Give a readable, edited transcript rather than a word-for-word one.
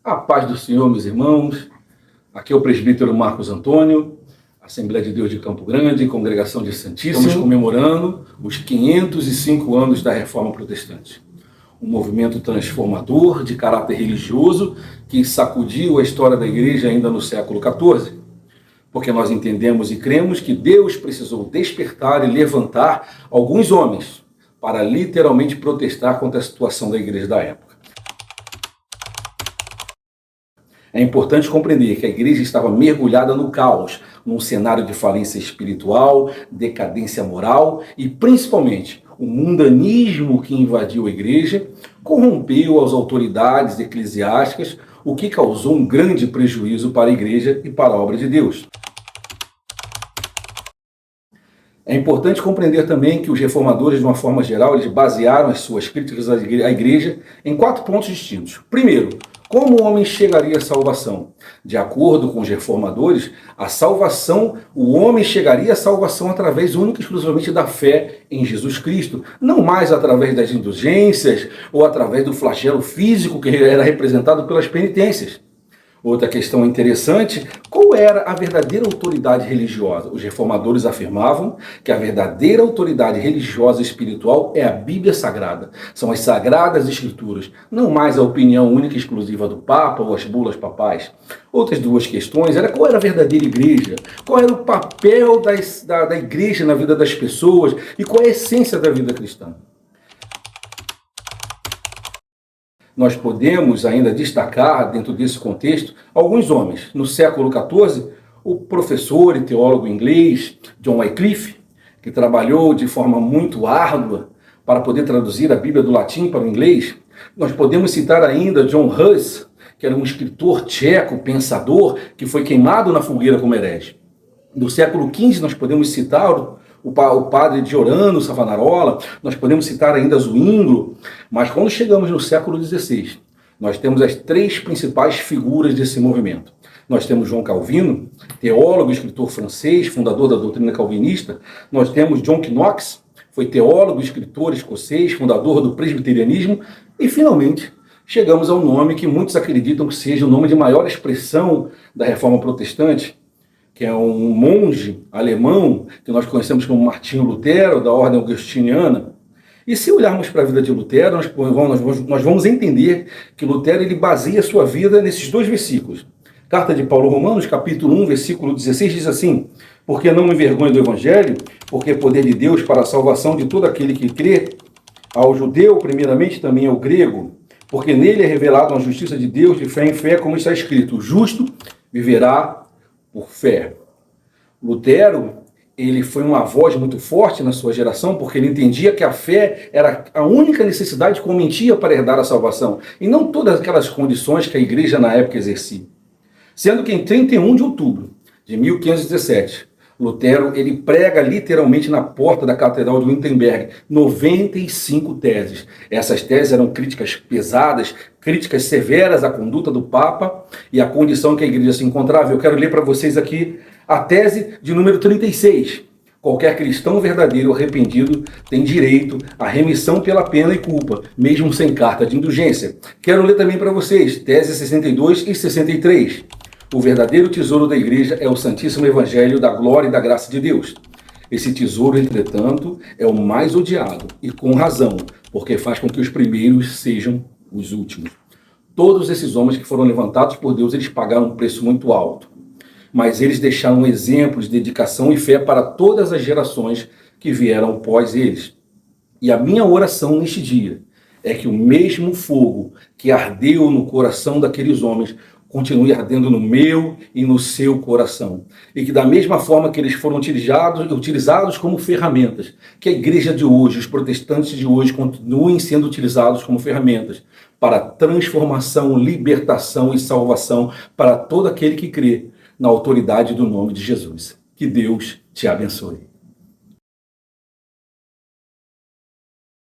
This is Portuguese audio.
A paz do Senhor, meus irmãos. Aqui é o presbítero Marcos Antônio, Assembleia de Deus de Campo Grande, Congregação de Santíssimos, estamos comemorando os 505 anos da Reforma Protestante. Um movimento transformador de caráter religioso que sacudiu a história da Igreja ainda no século XIV. Porque nós entendemos e cremos que Deus precisou despertar e levantar alguns homens para literalmente protestar contra a situação da Igreja da época. É importante compreender que a igreja estava mergulhada no caos, num cenário de falência espiritual, decadência moral e, principalmente, o mundanismo que invadiu a igreja corrompeu as autoridades eclesiásticas, o que causou um grande prejuízo para a igreja e para a obra de Deus. É importante compreender também que os reformadores, de uma forma geral, eles basearam as suas críticas à igreja em 4 pontos distintos. Primeiro, como o homem chegaria à salvação? De acordo com os reformadores, o homem chegaria à salvação através única e exclusivamente da fé em Jesus Cristo, não mais através das indulgências ou através do flagelo físico que era representado pelas penitências. Outra questão interessante, qual era a verdadeira autoridade religiosa? Os reformadores afirmavam que a verdadeira autoridade religiosa e espiritual é a Bíblia Sagrada. São as Sagradas Escrituras, não mais a opinião única e exclusiva do Papa ou as bulas papais. Outras 2 questões era qual era a verdadeira igreja, qual era o papel da igreja na vida das pessoas e qual é a essência da vida cristã. Nós podemos ainda destacar, dentro desse contexto, alguns homens. No século XIV, o professor e teólogo inglês John Wycliffe, que trabalhou de forma muito árdua para poder traduzir a Bíblia do latim para o inglês. Nós podemos citar ainda John Hus, que era um escritor tcheco, pensador, que foi queimado na fogueira como herege. Do século XV, nós podemos citar o padre Giordano Savonarola, nós podemos citar ainda Zwinglio, mas quando chegamos no século XVI, nós temos as 3 principais figuras desse movimento. Nós temos João Calvino, teólogo e escritor francês, fundador da doutrina calvinista. Nós temos John Knox, foi teólogo e escritor escocês, fundador do presbiterianismo. E, finalmente, chegamos ao nome que muitos acreditam que seja o nome de maior expressão da Reforma Protestante, que é um monge alemão, que nós conhecemos como Martinho Lutero, da ordem augustiniana. E se olharmos para a vida de Lutero, nós vamos entender que Lutero ele baseia sua vida nesses 2 versículos. Carta de Paulo Romanos, capítulo 1, versículo 16, diz assim: porque não me envergonho do Evangelho, porque é poder de Deus para a salvação de todo aquele que crê, ao judeu, primeiramente, também ao grego, porque nele é revelada a justiça de Deus de fé em fé, como está escrito, o justo viverá por fé. Lutero, ele foi uma voz muito forte na sua geração, porque ele entendia que a fé era a única necessidade que o homem tinha para herdar a salvação, e não todas aquelas condições que a igreja na época exercia. Sendo que em 31 de outubro de 1517, Lutero ele prega literalmente na porta da Catedral de Wittenberg 95 teses. Essas teses eram críticas pesadas, críticas severas à conduta do Papa e à condição que a igreja se encontrava. Eu quero ler para vocês aqui a tese de número 36. Qualquer cristão verdadeiro ou arrependido tem direito à remissão pela pena e culpa, mesmo sem carta de indulgência. Quero ler também para vocês teses 62 e 63. O verdadeiro tesouro da igreja é o Santíssimo Evangelho da glória e da graça de Deus. Esse tesouro, entretanto, é o mais odiado, e com razão, porque faz com que os primeiros sejam os últimos. Todos esses homens que foram levantados por Deus, eles pagaram um preço muito alto. Mas eles deixaram um exemplo de dedicação e fé para todas as gerações que vieram após eles. E a minha oração neste dia é que o mesmo fogo que ardeu no coração daqueles homens continue ardendo no meu e no seu coração. E que da mesma forma que eles foram utilizados como ferramentas, que a igreja de hoje, os protestantes de hoje, continuem sendo utilizados como ferramentas para transformação, libertação e salvação para todo aquele que crê na autoridade do nome de Jesus. Que Deus te abençoe.